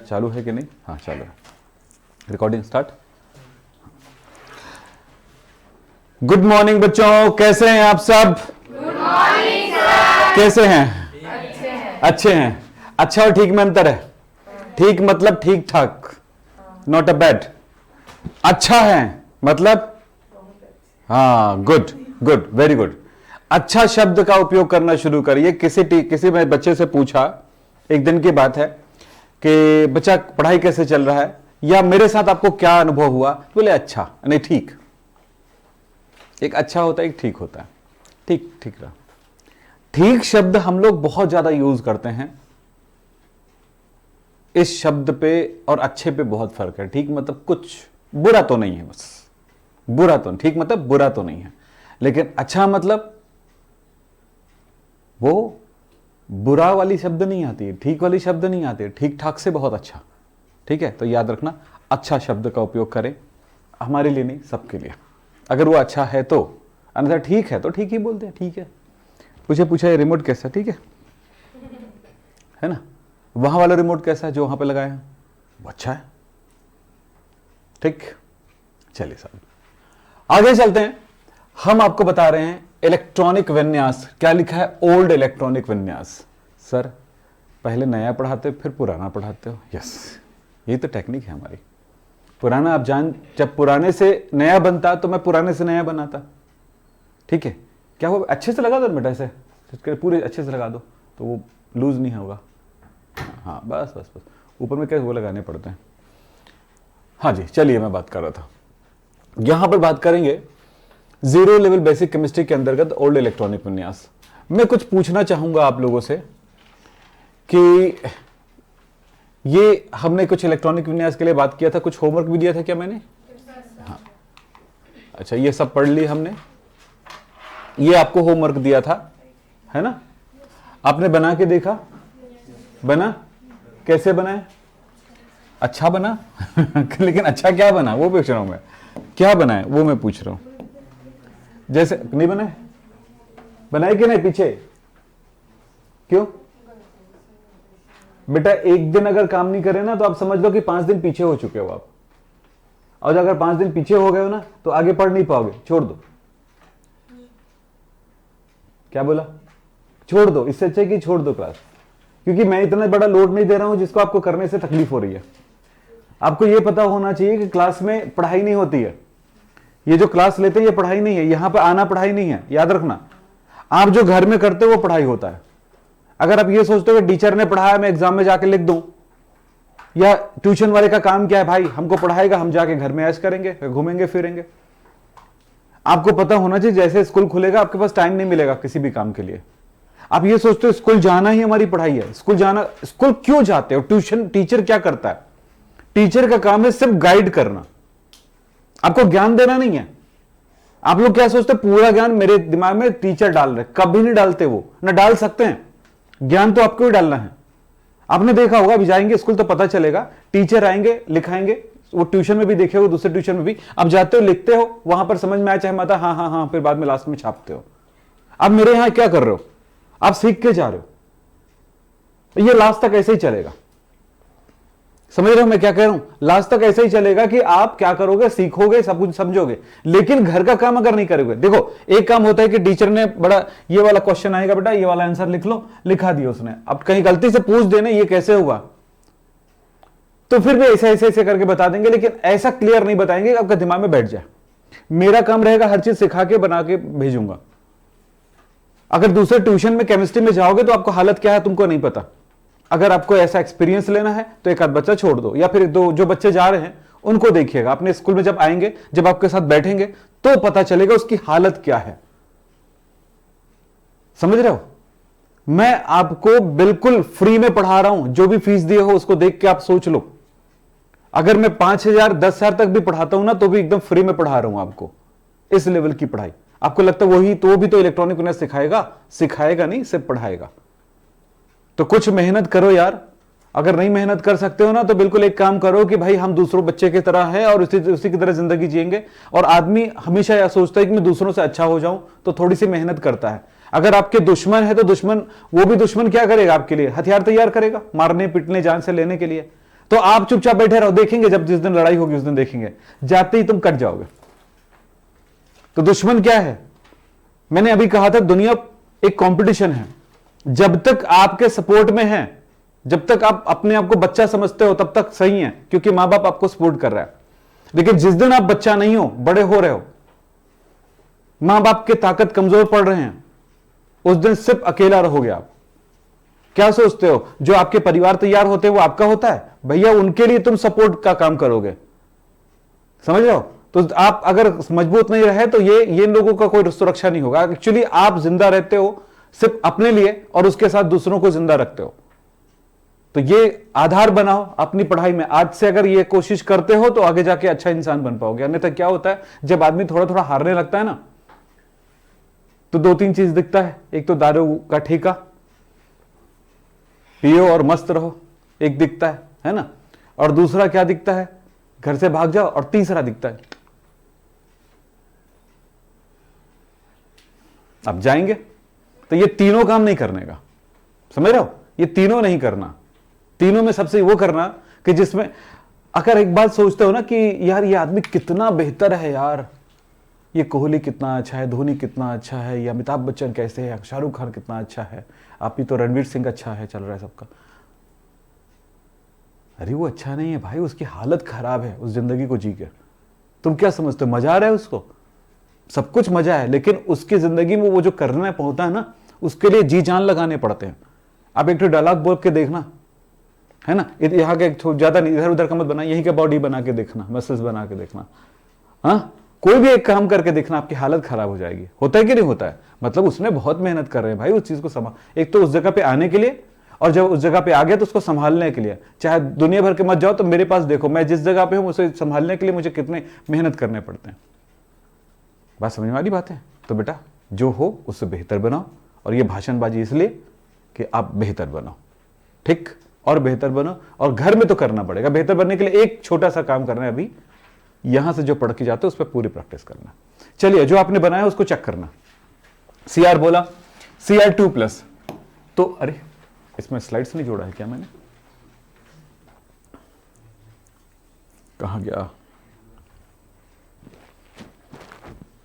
चालू है कि नहीं? हाँ चालू है। Recording start. गुड मॉर्निंग बच्चों, कैसे हैं आप सब? Good morning sir. कैसे हैं? अच्छे हैं। अच्छे हैं। अच्छा और ठीक में अंतर है। ठीक मतलब ठीक ठाक, नॉट अ बैड। अच्छा है मतलब हाँ, गुड गुड, वेरी गुड। अच्छा शब्द का उपयोग करना शुरू करिए। किसी मैं बच्चे से पूछा, एक दिन की बात है, कि बच्चा पढ़ाई कैसे चल रहा है, या मेरे साथ आपको क्या अनुभव हुआ? बोले अच्छा, नहीं ठीक। एक अच्छा होता है, एक ठीक होता है। ठीक ठीक रहा। ठीक शब्द हम लोग बहुत ज्यादा यूज करते हैं। इस शब्द पे और अच्छे पे बहुत फर्क है। ठीक मतलब कुछ बुरा तो नहीं है, बस बुरा तो, ठीक मतलब बुरा तो नहीं है, लेकिन अच्छा मतलब वो बुरा वाली शब्द नहीं आती है, ठीक वाली शब्द नहीं आती है, ठीक ठाक से बहुत अच्छा। ठीक है, तो याद रखना, अच्छा शब्द का उपयोग करें, हमारे लिए नहीं सबके लिए। अगर वो अच्छा है तो, अन्यथा ठीक है तो ठीक ही बोलते हैं, ठीक है। पूछा ये रिमोट कैसा, ठीक है ना? वहां वाला रिमोट कैसा है जो वहां पे लगाया है? वो अच्छा है, ठीक। चलिए साहब आगे चलते हैं। हम आपको बता रहे हैं इलेक्ट्रॉनिक विन्यास। क्या लिखा है? ओल्ड इलेक्ट्रॉनिक विन्यास। सर पहले नया पढ़ाते फिर पुराना पढ़ाते हो? यस, ये तो टेक्निक है हमारी। पुराना आप जब पुराने से नया बनता तो मैं पुराने से नया बनाता। ठीक है, क्या वो अच्छे से लगा दो बेटा, ऐसे पूरे अच्छे से लगा दो तो वो लूज नहीं होगा। हाँ बस बस बस, ऊपर में कैसे वो लगाने पड़ते हैं। हाँ जी, चलिए मैं बात कर रहा था, यहां पर बात करेंगे जीरो लेवल बेसिक केमिस्ट्री के अंतर्गत ओल्ड इलेक्ट्रॉनिक विन्यास। मैं कुछ पूछना चाहूंगा आप लोगों से कि ये हमने कुछ इलेक्ट्रॉनिक विन्यास के लिए बात किया था, कुछ होमवर्क भी दिया था क्या मैंने? हाँ अच्छा, ये सब पढ़ ली हमने, ये आपको होमवर्क दिया था, है ना? आपने बना के देखा? बना? कैसे बना है? अच्छा बना? लेकिन अच्छा क्या बना वो पूछ रहा हूं मैं, क्या बना है वो मैं पूछ रहा हूं। जैसे नहीं बनाए, बनाए कि नहीं पीछे? क्यों बेटा? एक दिन अगर काम नहीं करे ना तो आप समझ लो कि 5 दिन पीछे हो चुके हो आप। और अगर 5 दिन पीछे हो गए हो ना तो आगे पढ़ नहीं पाओगे, छोड़ दो। क्या बोला? छोड़ दो। इससे अच्छा है कि छोड़ दो क्लास, क्योंकि मैं इतना बड़ा लोड नहीं दे रहा हूं जिसको आपको करने से तकलीफ हो रही है। आपको यह पता होना चाहिए कि क्लास में पढ़ाई नहीं होती है। ये जो क्लास लेते हैं ये पढ़ाई नहीं है, यहां पे आना पढ़ाई नहीं है, याद रखना। आप जो घर में करते हो वो पढ़ाई होता है। अगर आप ये सोचते हो कि टीचर ने पढ़ाया मैं एग्जाम में जाके लिख दूं, या ट्यूशन वाले का काम क्या है भाई, हमको पढ़ाएगा, हम जाके घर में ऐश करेंगे, घूमेंगे फिरेंगे। आपको पता होना चाहिए जैसे स्कूल खुलेगा आपके पास टाइम नहीं मिलेगा किसी भी काम के लिए। आप ये सोचते हो स्कूल जाना ही हमारी पढ़ाई है, स्कूल जाना, स्कूल क्यों जाते हो? ट्यूशन टीचर क्या करता है? टीचर का काम है सिर्फ गाइड करना, आपको ज्ञान देना नहीं है। आप लोग क्या सोचते हैं पूरा ज्ञान मेरे दिमाग में टीचर डाल रहे? कभी नहीं डालते, वो ना डाल सकते हैं। ज्ञान तो आपको ही डालना है। आपने देखा होगा, अभी जाएंगे स्कूल तो पता चलेगा, टीचर आएंगे लिखाएंगे, वो ट्यूशन में भी देखे हो, दूसरे ट्यूशन में भी। आप जाते हो लिखते हो, वहां पर समझ में आया चाहे मत, हाँ हाँ हाँ, फिर बाद में लास्ट में छापते हो। आप मेरे यहां क्या कर रहे हो? आप सीख के जा रहे हो। ये लास्ट तक ऐसे ही चलेगा, समझ रहे हो मैं क्या कह रहा हूं? लास्ट तक ऐसे ही चलेगा कि आप क्या करोगे, सीखोगे, सब कुछ समझोगे, लेकिन घर का काम अगर नहीं करोगे। देखो एक काम होता है कि टीचर ने बड़ा ये वाला क्वेश्चन आएगा बेटा, ये वाला आंसर लिख लो, लिखा दिया उसने। अब कहीं गलती से पूछ देना ये कैसे हुआ, तो फिर भी ऐसे ऐसे ऐसे करके बता देंगे, लेकिन ऐसा क्लियर नहीं बताएंगे आपका दिमाग में बैठ जाए। मेरा काम रहेगा हर चीज सिखा के बना के भेजूंगा। अगर दूसरे ट्यूशन में केमिस्ट्री में जाओगे तो आपको हालत क्या है तुमको नहीं पता। अगर आपको ऐसा एक्सपीरियंस लेना है तो एक आध बच्चा छोड़ दो, या फिर दो जो बच्चे जा रहे हैं उनको देखिएगा। अपने स्कूल में जब आएंगे, जब आपके साथ बैठेंगे तो पता चलेगा उसकी हालत क्या है। समझ रहे हो? मैं आपको बिल्कुल फ्री में पढ़ा रहा हूं, जो भी फीस दिए हो उसको देख के आप सोच लो। अगर मैं 5,000 10,000 तक भी पढ़ाता हूं ना तो भी एकदम फ्री में पढ़ा रहा हूं आपको, इस लेवल की पढ़ाई। आपको लगता है वही तो भी तो इलेक्ट्रॉनिक विन्यास सिखाएगा? सिखाएगा नहीं, सिर्फ पढ़ाएगा। तो कुछ मेहनत करो यार। अगर नहीं मेहनत कर सकते हो ना तो बिल्कुल एक काम करो कि भाई हम दूसरों बच्चे की तरह हैं और उसी की तरह जिंदगी जिएंगे। और आदमी हमेशा यह सोचता है कि मैं दूसरों से अच्छा हो जाऊं, तो थोड़ी सी मेहनत करता है। अगर आपके दुश्मन है तो दुश्मन, वो भी दुश्मन क्या करेगा आपके लिए? हथियार तैयार करेगा, मारने पीटने जान से लेने के लिए। तो आप चुपचाप बैठे रहो, देखेंगे जब जिस दिन लड़ाई होगी उस दिन देखेंगे, जाते ही तुम कट जाओगे। तो दुश्मन क्या है? मैंने अभी कहा था दुनिया एक कंपटीशन है। जब तक आपके सपोर्ट में है, जब तक आप अपने आप को बच्चा समझते हो तब तक सही है, क्योंकि मां बाप आपको सपोर्ट कर रहा है। लेकिन जिस दिन आप बच्चा नहीं हो, बड़े हो रहे हो, मां बाप की ताकत कमजोर पड़ रहे हैं, उस दिन सिर्फ अकेला रहोगे आप। क्या सोचते हो जो आपके परिवार तैयार होते हैं वो आपका होता है? भैया उनके लिए तुम सपोर्ट का काम करोगे, समझ रहे हो? तो आप अगर मजबूत नहीं रहे तो ये लोगों का कोई सुरक्षा नहीं होगा। एक्चुअली आप जिंदा रहते हो सिर्फ अपने लिए और उसके साथ दूसरों को जिंदा रखते हो। तो ये आधार बनाओ अपनी पढ़ाई में। आज से अगर ये कोशिश करते हो तो आगे जाके अच्छा इंसान बन पाओगे। अन्यथा क्या होता है, जब आदमी थोड़ा थोड़ा हारने लगता है ना, तो दो तीन चीज दिखता है। एक तो दारू का ठेका, पियो और मस्त रहो, एक दिखता है ना। और दूसरा क्या दिखता है, घर से भाग जाओ। और तीसरा दिखता है, अब जाएंगे। तो ये तीनों काम नहीं करने का, समझ रहे हो? ये तीनों नहीं करना। तीनों में सबसे वो करना कि जिसमें अगर एक बात सोचते हो ना कि यार ये आदमी कितना बेहतर है, यार ये कोहली कितना अच्छा है, धोनी कितना अच्छा है, ये अमिताभ बच्चन कैसे है, शाहरुख खान कितना अच्छा है, आप ही तो रणवीर सिंह अच्छा है, चल रहा है सबका। अरे वो अच्छा नहीं है भाई, उसकी हालत खराब है उस जिंदगी को जी के। तुम क्या समझते हो मजा आ रहा है उसको? सब कुछ मजा है, लेकिन उसकी जिंदगी में वो जो करना पड़ता है ना, उसके लिए जी जान लगाने पड़ते हैं। आप एक तो डायलॉग बोल के देखना, है ना, यहाँ के ज्यादा नहीं, इधर उधर का मत बना, यहीं का बॉडी बना के देखना, मसल्स बना के देखना। हाँ, कोई भी एक काम करके देखना, आपकी हालत खराब हो जाएगी। होता है कि नहीं होता है? मतलब उसने बहुत मेहनत कर रहे हैं भाई उस चीज को संभाल, एक तो उस जगह पे आने के लिए, और जब उस जगह पे आ गया तो उसको संभालने के लिए। चाहे दुनिया भर के मत जाओ तो मेरे पास देखो, मैं जिस जगह पे हूं उसे संभालने के लिए मुझे कितने मेहनत करने पड़ते हैं। बात समझ वाली बात है? तो बेटा जो हो उससे बेहतर बनाओ। और ये भाषणबाजी इसलिए कि आप बेहतर बनो, ठीक? और बेहतर बनो। और घर में तो करना पड़ेगा। बेहतर बनने के लिए एक छोटा सा काम करना है, अभी यहां से जो पढ़ के जाते हो उस पर पूरी प्रैक्टिस करना। चलिए, जो आपने बनाया उसको चेक करना। CR बोला, CR2+। तो अरे इसमें स्लाइड्स नहीं जोड़ा है क्या मैंने? कहां गया?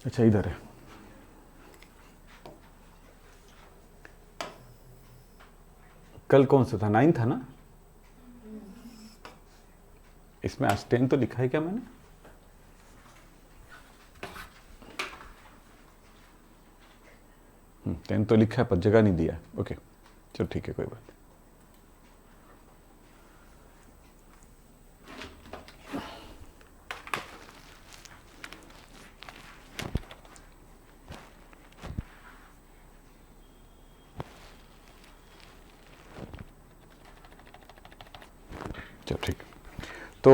अच्छा इधर है। कल कौन सा था? 9 था ना? इसमें आज 10 तो लिखा है क्या मैंने? टेन तो लिखा है पर जगह नहीं दिया। ओके चलो ठीक है, कोई बात। चलो ठीक। तो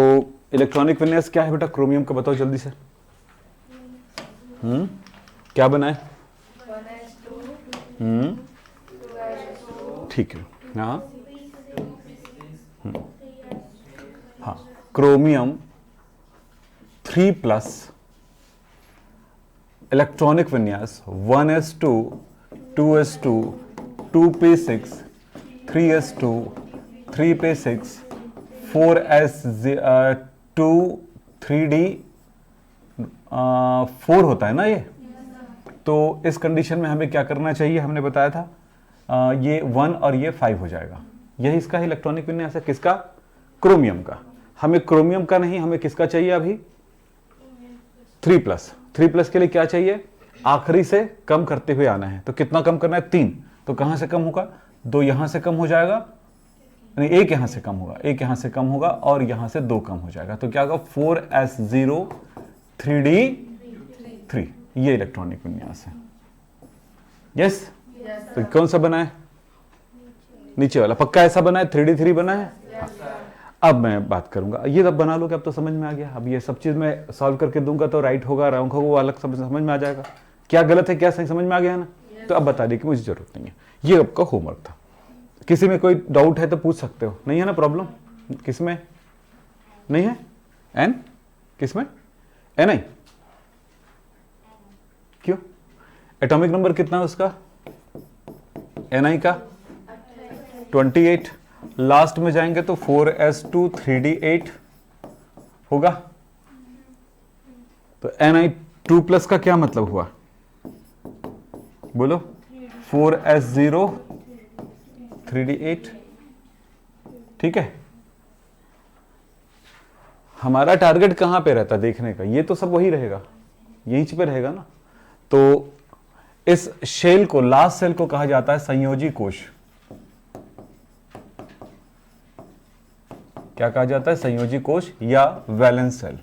इलेक्ट्रॉनिक विन्यास क्या है बेटा? क्रोमियम का बताओ जल्दी से। क्या बना है? ठीक है। हाँ हाँ, क्रोमियम 3+, इलेक्ट्रॉनिक विन्यास 1s2 2s2 2p6 3s2 3p6 4s2 3d4 होता है ना ये। तो इस कंडीशन में हमें क्या करना चाहिए? हमने बताया था ये 1 और ये 5 हो जाएगा। यही इसका इलेक्ट्रॉनिक विन्यास है। किसका? क्रोमियम का। हमें क्रोमियम का नहीं, हमें किसका चाहिए अभी? 3+। 3+ के लिए क्या चाहिए? आखिरी से कम करते हुए आना है। तो कितना कम करना है? 3। तो कहां से कम होगा? 2 यहां से कम हो जाएगा, नहीं 1 यहां से कम होगा, 1 यहां से कम होगा और यहां से 2 कम हो जाएगा। तो क्या होगा? 4s0 3d3। ये इलेक्ट्रॉनिक विन्यास है। यस? तो कौन सा बना है? नीचे वाला पक्का ऐसा बना है, 3d3 बना है। अब मैं बात करूंगा, ये अब बना लोगे, अब तो समझ में आ गया। अब ये सब चीज मैं सॉल्व करके दूंगा तो राइट होगा रॉन्ग होगा वो अलग समझ में आ जाएगा। क्या गलत है क्या सही समझ में आ गया ना? तो अब बता दी कि मुझे जरूरत नहीं है। ये आपका होमवर्क था। किसी में कोई डाउट है तो पूछ सकते हो। नहीं है ना प्रॉब्लम? किसमें नहीं है? एन किसमें? एन आई क्यों? एटॉमिक नंबर कितना है उसका? एन आई का 28। लास्ट में जाएंगे तो 4s2 3d8 होगा। तो Ni2 प्लस का क्या मतलब हुआ, बोलो? 4s0 3d8, ठीक है। हमारा टारगेट कहां पे रहता देखने का, ये तो सब वही रहेगा, यहीं पे रहेगा ना। तो इस शेल को, लास्ट सेल को कहा जाता है संयोजी कोश। क्या कहा जाता है? संयोजी कोश या वैलेंस सेल।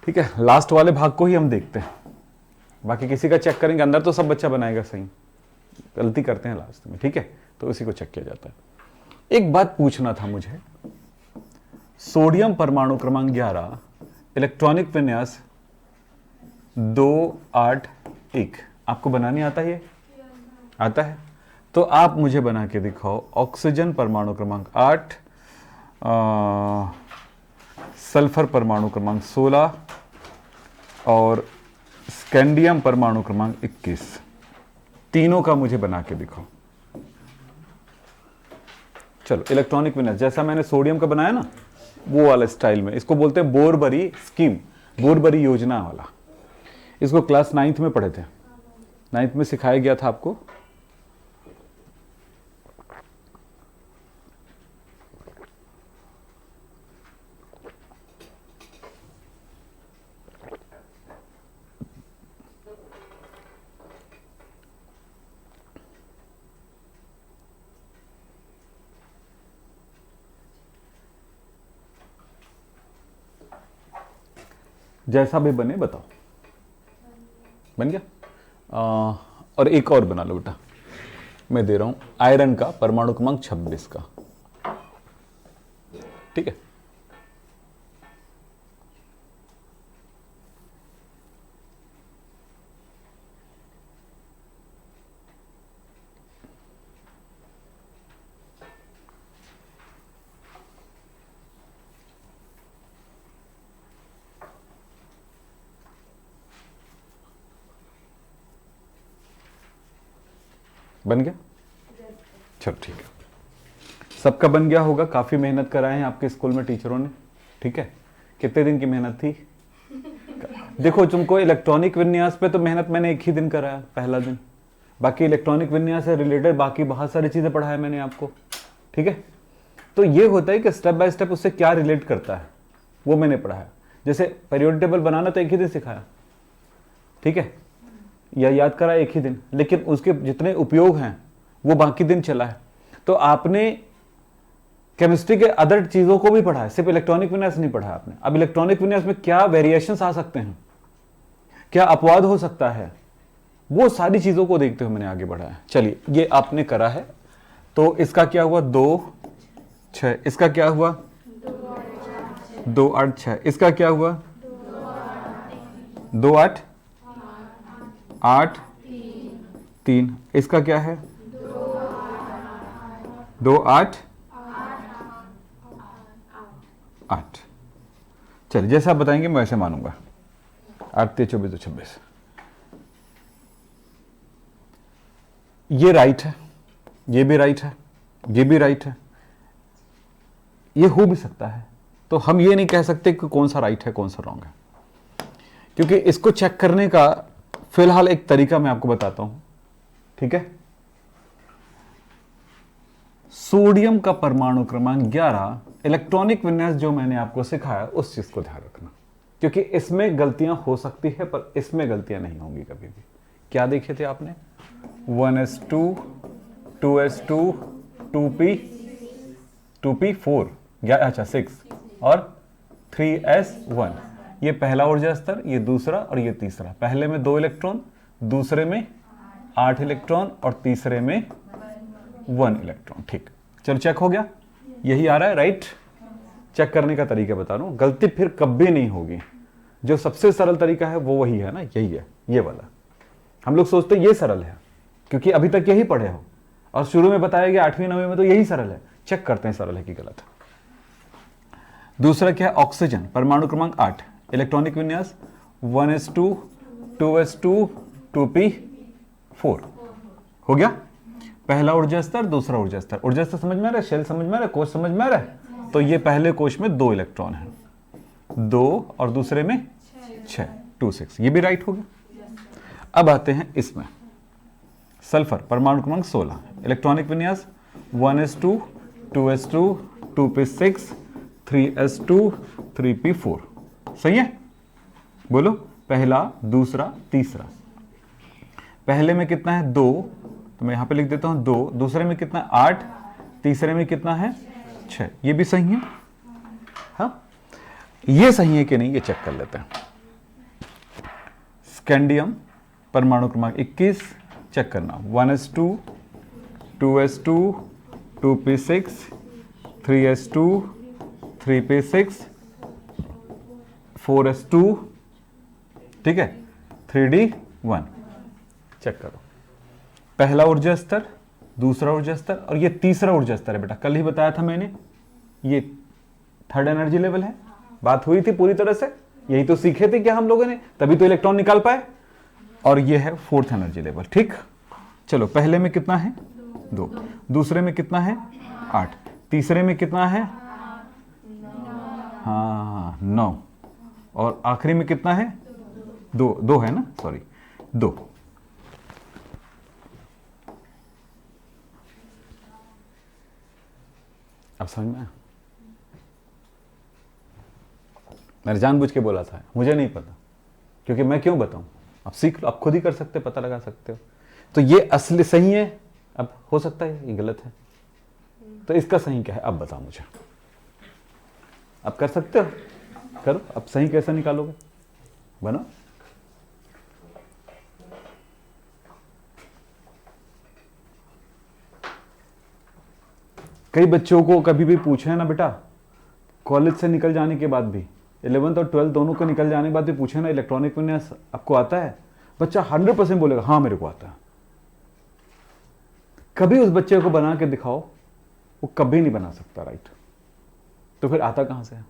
ठीक है, लास्ट वाले भाग को ही हम देखते हैं, बाकी किसी का चेक करेंगे। अंदर तो सब बच्चा बनाएगा सही, गलती करते हैं लास्ट में, ठीक है, तो उसी को चेक किया जाता है। एक बात पूछना था मुझे, सोडियम परमाणु क्रमांक 11, इलेक्ट्रॉनिक विन्यास 281, आपको बनानी आता है? ये आता है? तो आप मुझे बना के दिखाओ। ऑक्सीजन परमाणु क्रमांक 8, सल्फर परमाणु क्रमांक 16 और स्कैंडियम परमाणु क्रमांक 21, तीनों का मुझे बना के दिखाओ। चलो, इलेक्ट्रॉनिक विन्यास जैसा मैंने सोडियम का बनाया ना, वो वाला स्टाइल में। इसको बोलते हैं बोरबरी स्कीम, बोरबरी योजना वाला। इसको क्लास 9th में पढ़े थे, 9th में सिखाया गया था आपको। जैसा भी बने बताओ, बन गया? और एक और बना लो बेटा, मैं दे रहा हूं आयरन का परमाणु क्रमांक 26 का, ठीक है। बन गया? चलो ठीक है, सबका बन गया होगा। काफी मेहनत कराए हैं आपके स्कूल में टीचरों ने, ठीक है। कितने दिन की मेहनत थी? देखो, तुमको इलेक्ट्रॉनिक विन्यास पे तो मेहनत मैंने एक ही दिन कराया, पहला दिन। बाकी इलेक्ट्रॉनिक विन्यास से रिलेटेड बाकी बहुत सारी चीजें पढ़ाया मैंने आपको, ठीक है। तो ये होता है कि स्टेप बाय स्टेप उससे क्या रिलेट करता है वो मैंने पढ़ाया। जैसे पीरियोडिक टेबल बनाना तो एक ही दिन सिखाया, ठीक है, या याद करा एक ही दिन, लेकिन उसके जितने उपयोग हैं वो बाकी दिन चला है। तो आपने केमिस्ट्री के अदर चीजों को भी पढ़ा है, सिर्फ इलेक्ट्रॉनिक विन्यास नहीं पढ़ा आपने। अब इलेक्ट्रॉनिक विन्यास में क्या वेरिएशंस आ सकते हैं, क्या अपवाद हो सकता है, वो सारी चीजों को देखते हुए मैंने आगे बढ़ा है। चलिए, ये आपने करा है। तो इसका क्या हुआ? 2 6। इसका क्या हुआ? 2 8 6। इसका क्या हुआ? 2 8 8 3। इसका क्या है? 2 8 8। चलिए, जैसा आप बताएंगे मैं वैसे मानूंगा। 8 3 24 2 26। ये राइट है, ये भी राइट है, ये भी राइट है, ये हो भी सकता है। तो हम ये नहीं कह सकते कि कौन सा राइट है कौन सा रॉन्ग है, क्योंकि इसको चेक करने का फिलहाल एक तरीका मैं आपको बताता हूं, ठीक है। सोडियम का परमाणु क्रमांक 11, इलेक्ट्रॉनिक विन्यास जो मैंने आपको सिखाया उस चीज को ध्यान रखना, क्योंकि इसमें गलतियां हो सकती है पर इसमें गलतियां नहीं होंगी कभी भी। क्या देखे थे आपने? 1s2 2s2 2p4 या अच्छा 6 और 3s1। ये पहला ऊर्जा स्तर, ये दूसरा और ये तीसरा। पहले में 2 इलेक्ट्रॉन, दूसरे में 8 इलेक्ट्रॉन और तीसरे में 1 इलेक्ट्रॉन। ठीक, चलो चेक हो गया, यही आ रहा है राइट। चेक करने का तरीका बता रहा हूं, गलती फिर कभी नहीं होगी। जो सबसे सरल तरीका है वो वही है ना, यही है, ये वाला। हम लोग सोचते ये सरल है क्योंकि अभी तक यही पढ़े हो और शुरू में बताया गया 8वीं 9वीं में तो यही सरल है। चेक करते हैं सरल है कि गलत है। दूसरा क्या है? ऑक्सीजन परमाणु क्रमांक 8, इलेक्ट्रॉनिक विन्यास 1s2 2s2 2p4। हो गया। पहला ऊर्जा स्तर, दूसरा ऊर्जा स्तर। ऊर्जा स्तर समझ में आ रहा है, शेल समझ में आ रहा है, कोश समझ में आ रहा है। तो ये पहले कोश में 2 इलेक्ट्रॉन है, 2 और दूसरे में 6, 2 6, ये भी राइट हो गया। अब आते हैं इसमें सल्फर, परमाणु क्रमांक 16, इलेक्ट्रॉनिक विन्यास 1s2 2s2 2p6 3s2 3p4। सही है, बोलो पहला, दूसरा, तीसरा। पहले में कितना है 2, तो मैं यहां पे लिख देता हूं 2, दूसरे में कितना है 8, तीसरे में कितना है 6। ये भी सही है। हाँ, ये सही है कि नहीं ये चेक कर लेते हैं। स्कैंडियम परमाणु क्रमांक 21, चेक करना 1s2 2s2 2p6 3s2 3p6 4s2, ठीक है, 3d1। चेक करो, पहला ऊर्जा स्तर, दूसरा ऊर्जा स्तर और ये तीसरा ऊर्जा स्तर है बेटा। कल ही बताया था मैंने, ये थर्ड एनर्जी लेवल है। बात हुई थी पूरी तरह से, यही तो सीखे थे क्या हम लोगों ने, तभी तो इलेक्ट्रॉन निकाल पाए। और ये है फोर्थ एनर्जी लेवल। ठीक, चलो पहले में कितना है 2, दूसरे में कितना है 8, तीसरे में कितना है हाँ 9 और आखिरी में कितना है 2 है ना, सॉरी 2। अब समझ में आया? मैंने जानबूझ के बोला था, मुझे नहीं पता, क्योंकि मैं क्यों बताऊं। आप सीख लो, आप खुद ही कर सकते, पता लगा सकते हो। तो ये असली सही है, अब हो सकता है ये गलत है, तो इसका सही क्या है अब बताओ मुझे। आप कर सकते हो, करो। अब सही कैसे निकालोगे, बनो। कई बच्चों को कभी भी पूछे ना बेटा, कॉलेज से निकल जाने के बाद भी, 11th और 12th दोनों को निकल जाने के बाद भी पूछे ना इलेक्ट्रॉनिक विन्यास आपको आता है, बच्चा 100% बोलेगा हाँ मेरे को आता है। कभी उस बच्चे को बना के दिखाओ, वो कभी नहीं बना सकता, राइट। तो फिर आता कहां से है,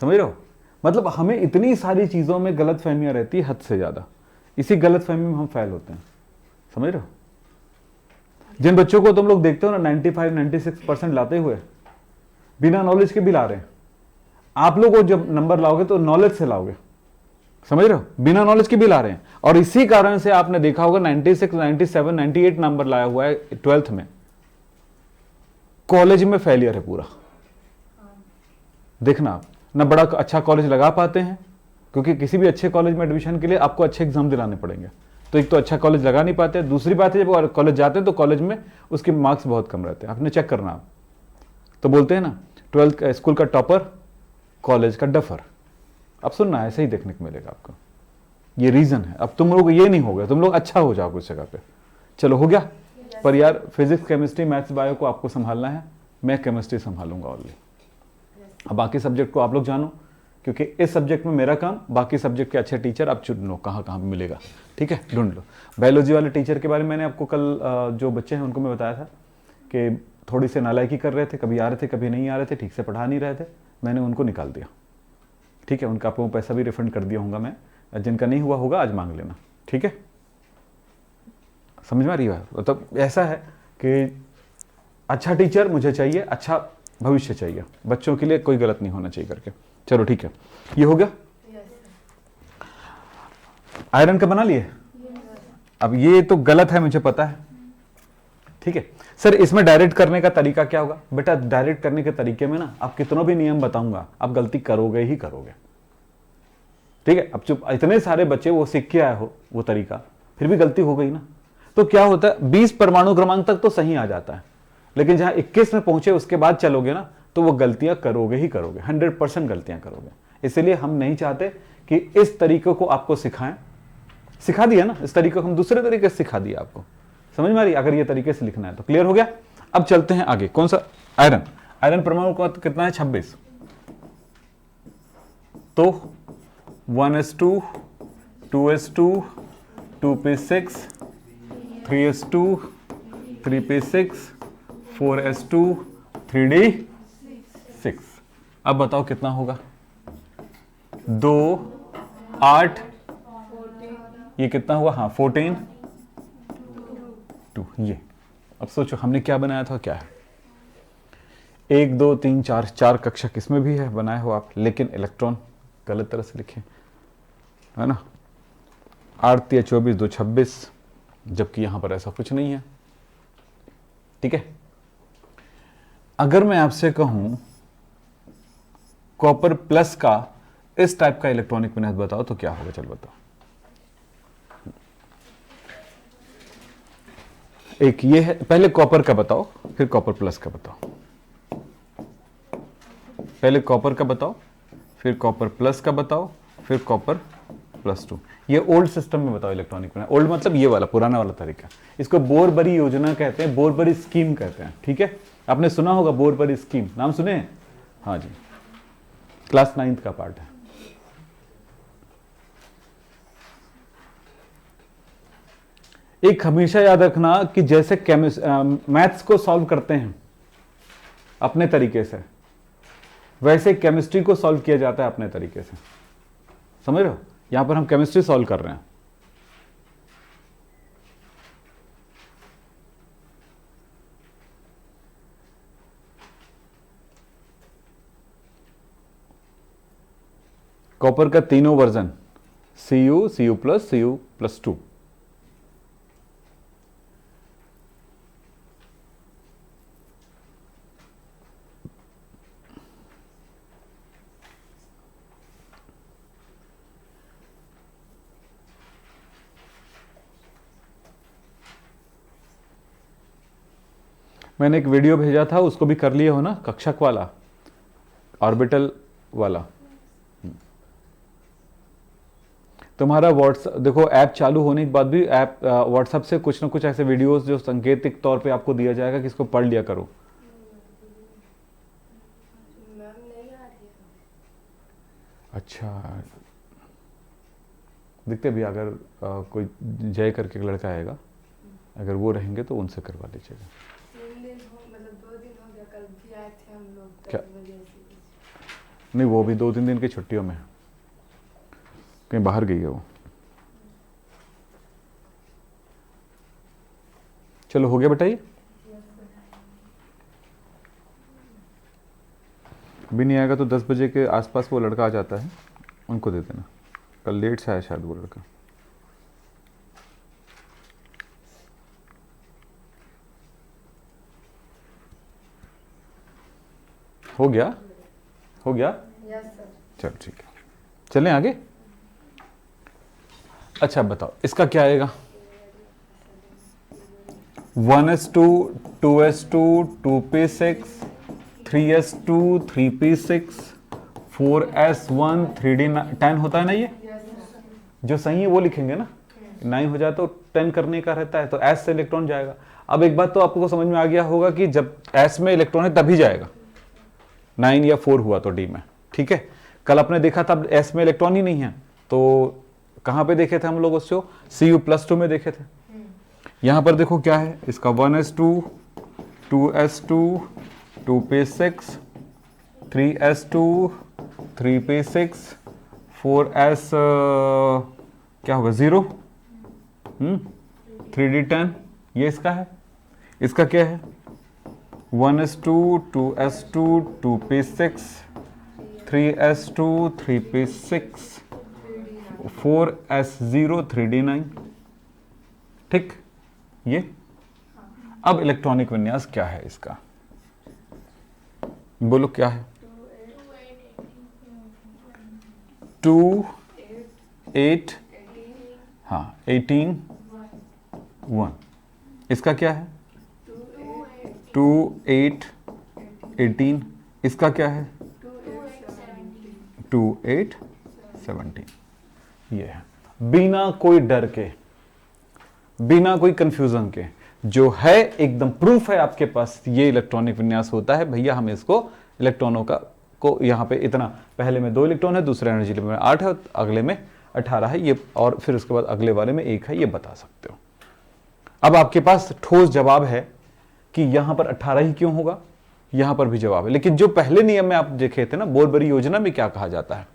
समझ रहे हो। मतलब हमें इतनी सारी चीजों में गलत फहमियां रहती है, हद से ज्यादा। इसी गलत फहमी में हम फेल होते हैं, समझ रहे हो। जिन बच्चों को तुम लोग देखते हो ना 95-96% लाते हुए, बिना नॉलेज के भी ला रहे हैं। आप लोग जब नंबर लाओगे तो नॉलेज से लाओगे, समझ रहे हो, बिना नॉलेज के भी ला रहे हैं। और इसी कारण से आपने देखा होगा 96, 97, 98 नंबर लाया हुआ है 12th में, कॉलेज में फेलियर है पूरा। देखना आप ना बड़ा अच्छा कॉलेज लगा पाते हैं, क्योंकि किसी भी अच्छे कॉलेज में एडमिशन के लिए आपको अच्छे एग्जाम दिलाने पड़ेंगे। तो एक तो अच्छा कॉलेज लगा नहीं पाते, दूसरी बात है जब कॉलेज जाते हैं तो कॉलेज में उसके मार्क्स बहुत कम रहते हैं। आपने चेक करना, आप तो बोलते हैं ना 12th का स्कूल का टॉपर, कॉलेज का डफर। अब सुनना, ऐसे ही देखने को मिलेगा आपको, ये रीजन है। अब तुम लोग ये नहीं हो गया, तुम लोग अच्छा हो जाओगे उस जगह पे। चलो हो गया। पर यार फिजिक्स, केमिस्ट्री, मैथ्स, बायो को आपको संभालना है, मैं केमिस्ट्री संभालूंगा ओनली। अब बाकी सब्जेक्ट को आप लोग जानो, क्योंकि इस सब्जेक्ट में मेरा काम, बाकी सब्जेक्ट के अच्छे टीचर आप चुन लो, कहाँ कहाँ मिलेगा, ठीक है, ढूंढ लो। बायोलॉजी वाले टीचर के बारे में मैंने आपको कल जो बच्चे हैं उनको मैं बताया था कि थोड़ी सी नालायकी कर रहे थे, कभी आ रहे थे कभी नहीं आ रहे थे, ठीक से पढ़ा नहीं रहे थे, मैंने उनको निकाल दिया, ठीक है। उनका आपको पैसा भी रिफंड कर दिया होगा मैं, जिनका नहीं हुआ होगा आज मांग लेना, ठीक है। समझ में आ रही है। मतलब ऐसा है कि अच्छा टीचर मुझे चाहिए, अच्छा भविष्य चाहिए, बच्चों के लिए कोई गलत नहीं होना चाहिए करके। चलो ठीक है, ये हो गया। आयरन का बना लिए। अब ये तो गलत है मुझे पता है, ठीक है सर। इसमें डायरेक्ट करने का तरीका क्या होगा बेटा? डायरेक्ट करने के तरीके में ना आप कितनों भी नियम बताऊंगा, आप गलती करोगे ही करोगे, ठीक है। अब चुप, इतने सारे बच्चे वो सीख के आए हो वो तरीका, फिर भी गलती हो गई ना, तो क्या होता है 20 परमाणु क्रमांक तक तो सही आ जाता है, लेकिन जहां 21 में पहुंचे उसके बाद चलोगे ना तो वो गलतियां करोगे ही करोगे, 100% गलतियां करोगे। इसलिए हम नहीं चाहते कि इस तरीके को आपको सिखाएं। सिखा दिया ना, इस तरीके को हम दूसरे तरीके से सिखा दिया आपको, समझ में आ रही। अगर ये तरीके से लिखना है तो क्लियर हो गया। अब चलते हैं आगे। कौन सा? आयरन। आयरन परमाणु का कितना है? 26। तो 1s2 2s2 2p6 3s2 3p6 4s2 3d6। अब बताओ कितना होगा? 2 8, ये कितना हुआ? हाँ 14, 2 ये। अब सोचो हमने क्या बनाया था, क्या है 1 2 3 4 4 कक्षक इसमें भी है बनाए हो आप, लेकिन इलेक्ट्रॉन गलत तरह से लिखे है ना। 8 या 24 2 26, जबकि यहां पर ऐसा कुछ नहीं है। ठीक है, अगर मैं आपसे कहूं कॉपर प्लस का इस टाइप का इलेक्ट्रॉनिक विन्यास बताओ तो क्या होगा, चल बताओ। एक ये है, पहले कॉपर का बताओ फिर कॉपर प्लस का बताओ। पहले कॉपर का बताओ फिर कॉपर प्लस का बताओ फिर कॉपर +2। ये ओल्ड सिस्टम में बताओ इलेक्ट्रॉनिक विन्यास। ओल्ड मतलब ये वाला पुराना वाला तरीका, इसको बोरबरी योजना कहते हैं, बोरबरी स्कीम कहते हैं। ठीक है, आपने सुना होगा बोरबरी स्कीम, नाम सुने हैं? हाँ जी, क्लास 9th का पार्ट है। एक हमेशा याद रखना कि जैसे मैथ्स को सॉल्व करते हैं अपने तरीके से, वैसे केमिस्ट्री को सॉल्व किया जाता है अपने तरीके से। समझ रहे हो, यहां पर हम केमिस्ट्री सॉल्व कर रहे हैं। कॉपर का तीनों वर्जन Cu, Cu+, Cu+2। मैंने एक वीडियो भेजा था, उसको भी कर लिए हो ना, कक्षक वाला, ऑर्बिटल वाला। तुम्हारा व्हाट्सएप देखो, ऐप चालू होने के बाद भी ऐप व्हाट्सएप से कुछ ना कुछ ऐसे वीडियोस जो सांकेतिक तौर पे आपको दिया जाएगा कि इसको पढ़ लिया करो। अच्छा, देखते भी अगर कोई जय करके एक लड़का आएगा, अगर वो रहेंगे तो उनसे करवा लीजिएगा। क्या नहीं, वो भी 2-3 दिन की छुट्टियों में कहीं बाहर गई है वो। चलो हो गया बेटा, ये अभी नहीं आएगा तो 10 बजे के आसपास वो लड़का आ जाता है, उनको दे देना। कल लेट से आया शायद वो लड़का। हो गया, हो गया। चलो ठीक है, चलें आगे। अच्छा बताओ इसका क्या आएगा। 1s2 2s2 2p6 3s2 3p6 4s1 3d10 होता है ना। ये जो सही है वो लिखेंगे ना, 9 हो जाए तो 10 करने का रहता है, तो s से इलेक्ट्रॉन जाएगा। अब एक बात तो आपको समझ में आ गया होगा कि जब s में इलेक्ट्रॉन है तभी जाएगा, 9 या 4 हुआ तो d में। ठीक है, कल आपने देखा था s में इलेक्ट्रॉन ही नहीं है, तो कहां पे देखे थे हम लोग उसको, Cu+2 में देखे थे। यहां पर देखो क्या है इसका, 1s2 2s2 2p6 3s2 3p6 4s क्या होगा 0 3d10, ये इसका है। इसका क्या है 1s2 2s2 2p6 3s2 3p6 4s0 3d9। ठीक, ये अब इलेक्ट्रॉनिक विन्यास क्या है इसका, बोलो क्या है। 2 8 हाँ 18 1। इसका क्या है 2 8 18। इसका क्या है 2 8 17। ये है, बिना कोई डर के, बिना कोई कंफ्यूजन के, जो है एकदम प्रूफ है आपके पास, ये इलेक्ट्रॉनिक विन्यास होता है भैया। हम इसको इलेक्ट्रॉनों का को यहाँ पे इतना, पहले में 2 इलेक्ट्रॉन है, दूसरे एनर्जी लेवल में 8 है, अगले में 18 है ये, और फिर उसके बाद अगले वाले में 1 है, ये बता सकते हो। अब आपके पास ठोस जवाब है कि यहां पर 18 ही क्यों होगा, यहां पर भी जवाब है। लेकिन जो पहले नियम में आप देखे थे ना, बोरबरी योजना में क्या कहा जाता है,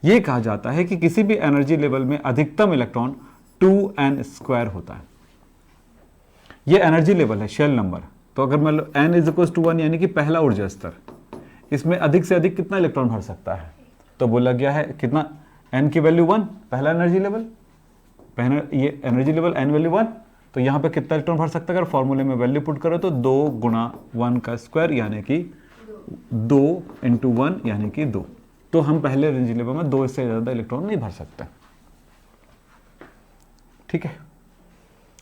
ये कहा जाता है कि किसी भी एनर्जी लेवल में अधिकतम इलेक्ट्रॉन 2n² होता है। ये एनर्जी लेवल है, शेल नंबर। तो अगर मान लो n इज इक्वल टू 1 यानी कि पहला ऊर्जा स्तर, इसमें अधिक से अधिक कितना इलेक्ट्रॉन भर सकता है? तो बोला गया है कितना, n की वैल्यू 1, पहला एनर्जी लेवल, ये एनर्जी लेवल n वैल्यू 1, तो यहाँ पे कितना इलेक्ट्रॉन भर सकता है? अगर फॉर्मूले में वैल्यू पुट करो तो 2 गुणा 1 का स्क्वायर यानी कि 2 इंटू 1 यानी कि 2। तो हम पहले एनर्जी लेवल में 2 से ज़्यादा इलेक्ट्रॉन नहीं भर सकते, ठीक है,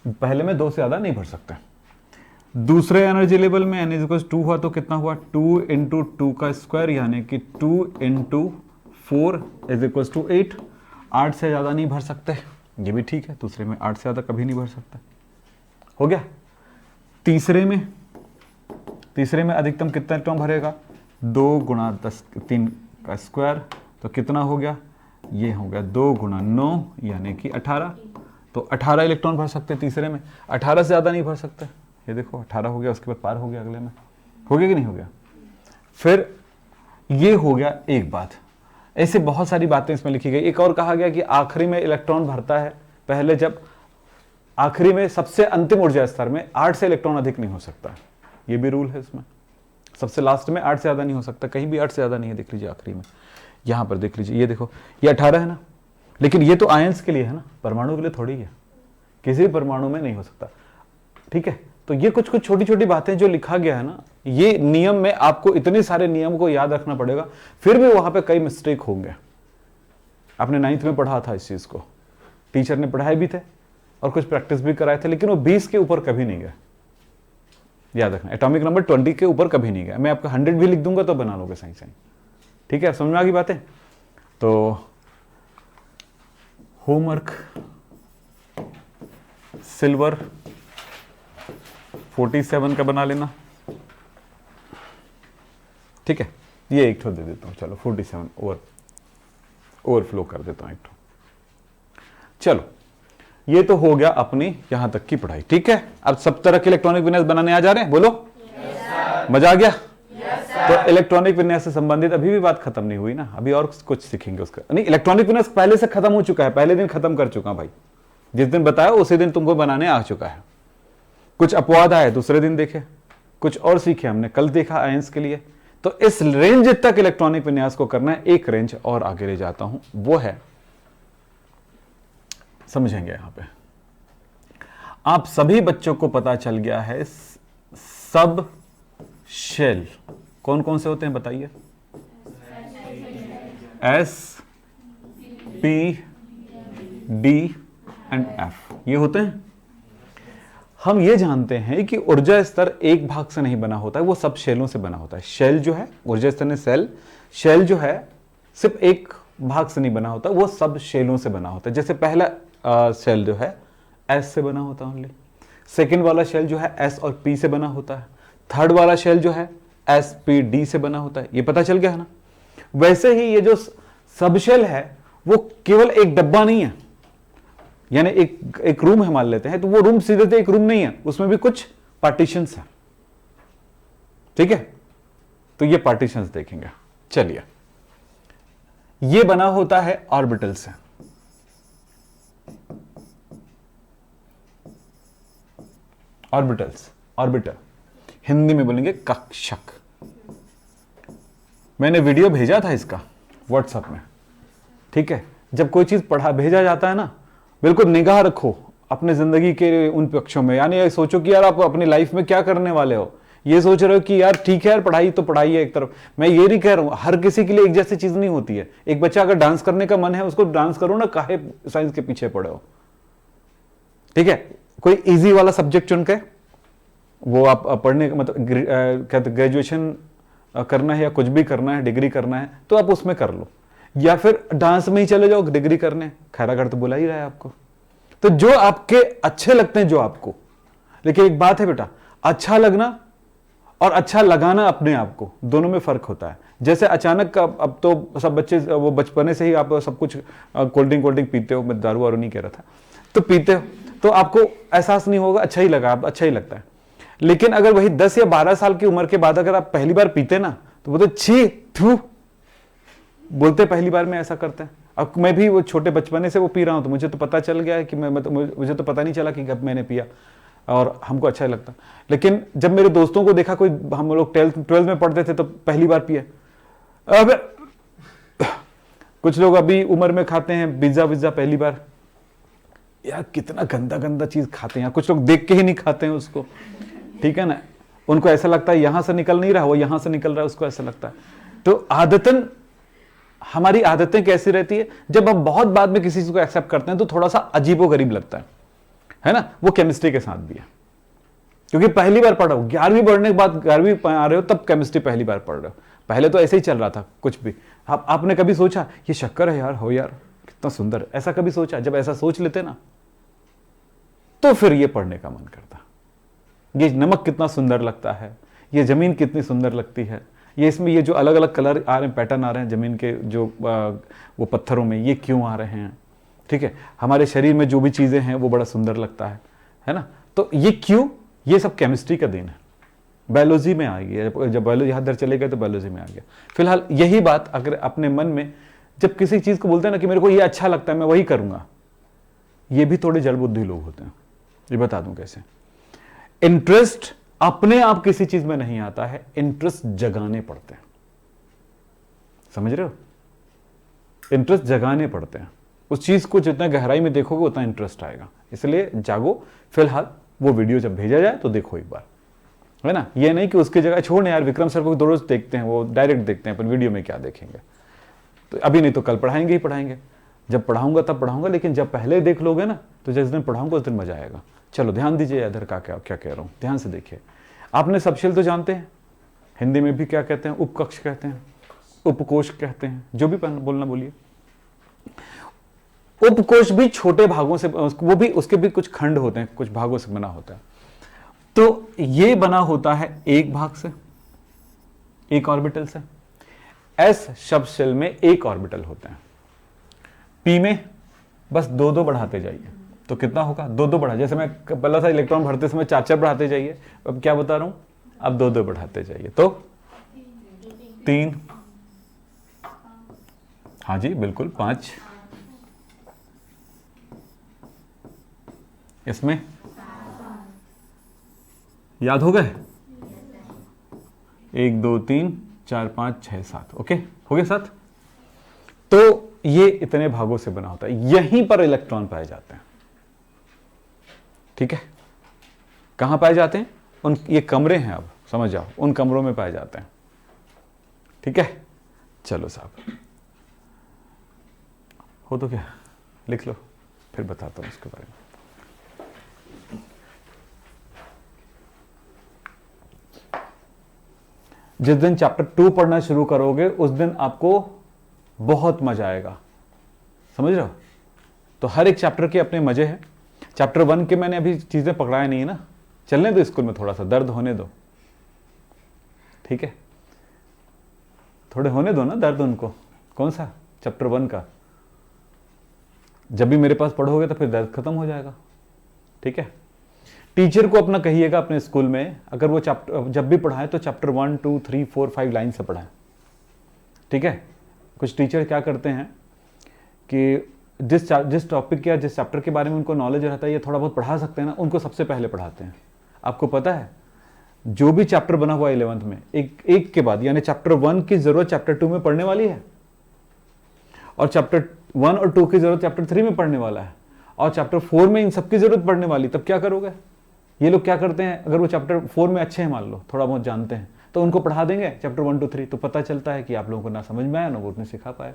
पहले में 2 से ज़्यादा नहीं भर सकते। दूसरे एनर्जी लेवल में n इज 2 हुआ तो कितना हुआ? 2 इंटू 2 का स्क्वायर यानी कि 2 इंटू 4 इज इक्वल टू 8। 8 से ज़्यादा नहीं भर सकते, ये भी ठीक है। दूसरे में 8 से ज़्यादा कभी नहीं भर सकते, हो गया। तीसरे में अधिकतम कितना इलेक्ट्रॉन भरेगा? 2 गुणा 10 3 का स्क्वायर, तो कितना हो गया? ये हो गया 2 गुणा 9 यानी कि 18। तो 18 इलेक्ट्रॉन भर सकते हैं तीसरे में, 18 से ज़्यादा नहीं भर सकते। ये देखो 18 हो गया, उसके बाद पार हो गया, अगले में हो गया कि नहीं हो गया? फिर ये हो गया एक बात। ऐसे बहुत सारी बातें इसमें लिखी गई। एक और कहा गया कि आखिरी में इलेक्ट्रॉन भरता है पहले, जब आखिरी में सबसे अंतिम ऊर्जा स्तर में 8 से इलेक्ट्रॉन अधिक नहीं हो सकता, ये भी रूल है इसमें। सबसे लास्ट में 8 से ज़्यादा नहीं हो सकता, कहीं भी 8 से ज़्यादा नहीं है। देख लीजिए आखिरी में, यहाँ पर देख लीजिए, ये देखो ये 18 है ना, लेकिन ये तो आयंस के लिए है ना, परमाणु के लिए थोड़ी है, किसी भी परमाणु में नहीं हो सकता, ठीक है। तो ये कुछ कुछ छोटी छोटी बातें जो लिखा गया है ना, ये नियम में आपको इतने सारे नियम को याद रखना पड़ेगा, फिर भी वहां पे कई मिस्टेक होंगे। आपने 9th में पढ़ा था इस चीज को, टीचर ने पढ़ाए भी थे और कुछ प्रैक्टिस भी कराए थे, लेकिन वो 20 के ऊपर कभी नहीं गए, याद रखना। एटॉमिक नंबर 20 के ऊपर कभी नहीं गया। मैं आपका 100 भी लिख दूंगा तो बना लोगे सही सही, ठीक है, समझ में आ गई बातें। तो होमवर्क सिल्वर 47 का बना लेना, ठीक है। ये एक ठो दे देता हूं, चलो 47 ओवरफ्लो कर देता हूं एक ठो। चलो ये तो हो गया अपनी यहां तक की पढ़ाई, ठीक है। अब सब तरह के इलेक्ट्रॉनिक विन्यास बनाने आ जा रहे हैं, बोलो मजा आ गया। तो इलेक्ट्रॉनिक विन्यास से संबंधित अभी भी बात खत्म नहीं हुई ना, अभी और कुछ सीखेंगे उसका। नहीं, इलेक्ट्रॉनिक विन्यास पहले से खत्म हो चुका है, पहले दिन खत्म कर चुका भाई, जिस दिन बताया उसी दिन तुमको बनाने आ चुका है। कुछ अपवाद आए दूसरे दिन देखे, कुछ और सीखे हमने, कल देखा आयंस के लिए। तो इस रेंज तक इलेक्ट्रॉनिक विन्यास को करना है, एक रेंज और आगे ले जाता हूं, वो है, समझेंगे यहां पे। आप सभी बच्चों को पता चल गया है सब शेल कौन कौन से होते हैं बताइए? S, P, D and F, ये होते हैं। हम ये जानते हैं कि ऊर्जा स्तर एक भाग से नहीं बना होता है, वो सब शेलों से बना होता है। शेल जो है, ऊर्जा स्तर ने शेल जो है सिर्फ एक भाग से नहीं बना होता, वो सब शेलों से बना होता है। जैसे पहला शेल जो है S से बना होता है ओनली, सेकेंड वाला शेल जो है S और P से बना होता है, थर्ड वाला शेल जो है S, P, D से बना होता है। ये पता चल गया है ना। वैसे ही ये जो सब शेल है वो केवल एक डब्बा नहीं है, यानी एक रूम है मान लेते हैं, तो वो रूम सीधे एक रूम नहीं है, उसमें भी कुछ पार्टीशंस है, ठीक है। तो ये पार्टीशंस देखेंगे। चलिए, ये बना होता है ऑर्बिटल से, ऑर्बिटल हिंदी में बोलेंगे कक्षक। मैंने वीडियो भेजा था इसका व्हाट्सएप में, ठीक है। जब कोई चीज भेजा जाता है ना, बिल्कुल निगाह रखो अपने जिंदगी के उन पक्षों में, यानी ये सोचो कि यार आप अपनी लाइफ में क्या करने वाले हो। ये सोच रहे हो कि यार ठीक है यार, पढ़ाई तो पढ़ाई है एक तरफ। मैं ये नहीं कह रहा हूं, हर किसी के लिए एक जैसी चीज नहीं होती है। एक बच्चा अगर डांस करने का मन है, उसको डांस करो ना, काहे साइंस के पीछे पड़े हो, ठीक है। कोई इजी वाला सब्जेक्ट चुन के वो आप पढ़ने, मतलब ग्रेजुएशन करना है या कुछ भी करना है, डिग्री करना है, तो आप उसमें कर लो, या फिर डांस में ही चले जाओ डिग्री करने। खैरागढ़ तो बुला ही रहा है आपको, तो जो आपके अच्छे लगते हैं जो आपको। लेकिन एक बात है बेटा, अच्छा लगना और अच्छा लगाना अपने आप को, दोनों में फर्क होता है। जैसे अचानक अब तो सब बच्चे वो बचपने से ही आप सब कुछ कोल्ड ड्रिंक पीते हो, मैं दारू वारू नहीं कह रहा था, तो पीते हो तो आपको एहसास नहीं होगा, अच्छा ही लगा, अच्छा ही लगता है। लेकिन अगर वही 10 या 12 साल की उम्र के बाद अगर आप पहली बार पीते ना, तो बोलते छी थू, बोलते पहली बार में ऐसा करते हैं। अब मैं भी वो छोटे बचपने से वो पी रहा हूं, तो मुझे तो पता चल गया है कि मुझे तो पता नहीं चला कि कब मैंने पिया। और हमको अच्छा लगता। लेकिन जब मेरे दोस्तों को देखा, कोई हम लोग 12th में पढ़ते थे तो पहली बार पिए। अब कुछ लोग अभी उम्र में खाते हैं पिज्जा विज्जा पहली बार। यार कितना गंदा गंदा चीज खाते हैं, कुछ लोग देख के ही नहीं खाते हैं उसको, ठीक है ना। उनको ऐसा लगता है यहां से निकल नहीं रहा, वो यहां से निकल रहा है, उसको ऐसा लगता है। तो आदतन हमारी आदतें कैसी रहती है, जब हम बहुत बाद में किसी चीज को एक्सेप्ट करते हैं तो थोड़ा सा अजीबोगरीब लगता है ना। वो केमिस्ट्री के साथ भी है, क्योंकि पहली बार पढ़ रहे हो, 11वीं पढ़ने के बाद 11वीं आ रहे हो तब केमिस्ट्री पहली बार पढ़ रहे हो। पहले तो ऐसे ही चल रहा था कुछ भी। आपने कभी सोचा ये शक्कर है यार, हो यार कितना सुंदर, ऐसा कभी सोचा? जब ऐसा सोच लेते ना तो फिर ये पढ़ने का मन करता। ये नमक कितना सुंदर लगता है, ये जमीन कितनी सुंदर लगती है, ये इसमें ये जो अलग अलग कलर आ रहे हैं, पैटर्न आ रहे हैं जमीन के जो वो पत्थरों में, ये क्यों आ रहे हैं, ठीक है। हमारे शरीर में जो भी चीजें हैं वो बड़ा सुंदर लगता है ना। तो ये क्यों, ये सब केमिस्ट्री का दिन है, बायोलॉजी में आ गया। जब बायोलॉजी हाथ दर चले गए तो बायोलॉजी में आ गया। फिलहाल यही बात अगर अपने मन में जब किसी चीज को बोलते हैं ना कि मेरे को ये अच्छा लगता है मैं वही करूंगा, ये भी थोड़े जड़ बुद्धि लोग होते हैं। ये बता दूं कैसे। इंटरेस्ट अपने आप किसी चीज में नहीं आता है, इंटरेस्ट जगाने पड़ते हैं, समझ रहे हो। इंटरेस्ट जगाने पड़ते हैं, उस चीज को जितना गहराई में देखोगे उतना इंटरेस्ट आएगा, इसलिए जागो। फिलहाल वो वीडियो जब भेजा जाए तो देखो एक बार, है ना। ये नहीं कि उसकी जगह छोड़ने यार विक्रम सर को दो रोज देखते हैं, वो डायरेक्ट देखते हैं, पर वीडियो में क्या देखेंगे। तो अभी नहीं तो कल पढ़ाएंगे ही पढ़ाएंगे, जब पढ़ाऊंगा तब पढ़ाऊंगा, लेकिन जब पहले देख लोगे ना तो जिस दिन पढ़ाऊंगा उस दिन मजा आएगा। चलो ध्यान दीजिए इधर का क्या क्या कह रहा हूं, ध्यान से देखिए। आपने सबशेल तो जानते हैं, हिंदी में भी क्या कहते हैं, उपकक्ष कहते हैं, उपकोष कहते हैं, जो भी बोलना बोलिए। उपकोष भी छोटे भागों से, वो भी उसके भी कुछ खंड होते हैं, कुछ भागों से बना होता है। तो ये बना होता है एक भाग से, एक ऑर्बिटल से। एस शब्द शेल में एक ऑर्बिटल होते हैं, पी में बस दो दो बढ़ाते जाइए तो कितना होगा, दो दो बढ़ा। जैसे मैं पहला था इलेक्ट्रॉन भरते समय चार चार बढ़ाते जाइए, अब क्या बता रहा हूं, अब दो दो बढ़ाते जाइए तो 3, हाँ जी बिल्कुल 5, इसमें याद हो गए, 1 2 3 4 5 6 7, ओके हो गए 7। तो ये इतने भागों से बना होता है, यहीं पर इलेक्ट्रॉन पाए जाते हैं, ठीक है। कहां पाए जाते हैं, उन ये कमरे हैं, अब समझ जाओ, उन कमरों में पाए जाते हैं, ठीक है। चलो साहब, हो तो क्या, लिख लो फिर बताता हूं इसके बारे में। जिस दिन चैप्टर 2 पढ़ना शुरू करोगे उस दिन आपको बहुत मजा आएगा, समझ रहे हो। तो हर एक चैप्टर के अपने मजे हैं। चैप्टर 1 के मैंने अभी चीजें पकड़ाया नहीं है ना, चलने दो स्कूल में, थोड़ा सा दर्द होने दो, ठीक है। थोड़े होने दो ना दर्द उनको। कौन सा चैप्टर 1 का, जब भी मेरे पास पढ़ोगे तो फिर दर्द खत्म हो जाएगा, ठीक है। टीचर को अपना कहिएगा अपने स्कूल में, अगर वो चैप्टर जब भी पढ़ाए तो चैप्टर 1 2 3 4 5 लाइन से पढ़ाएं, ठीक है। कुछ टीचर क्या करते हैं कि जिस टॉपिक या जिस चैप्टर के बारे में उनको नॉलेज रहता है, ये थोड़ा बहुत पढ़ा सकते हैं ना, उनको सबसे पहले पढ़ाते हैं। आपको पता है जो भी चैप्टर बना हुआ 11th में, एक के बाद, यानी चैप्टर 1 की जरूरत चैप्टर 2 में पढ़ने वाली है, और चैप्टर 1 और 2 की जरूरत चैप्टर 3 में पढ़ने वाला है, और चैप्टर 4 में इन सबकी जरूरत पढ़ने वाली। तब क्या करोगे, ये लोग क्या करते हैं, अगर वो चैप्टर 4 में अच्छे हैं, मान लो थोड़ा बहुत जानते हैं, तो उनको पढ़ा देंगे चैप्टर 1 2 3, तो पता चलता है कि आप लोगों को ना समझ में आया ना वो उतने सिखा पाए।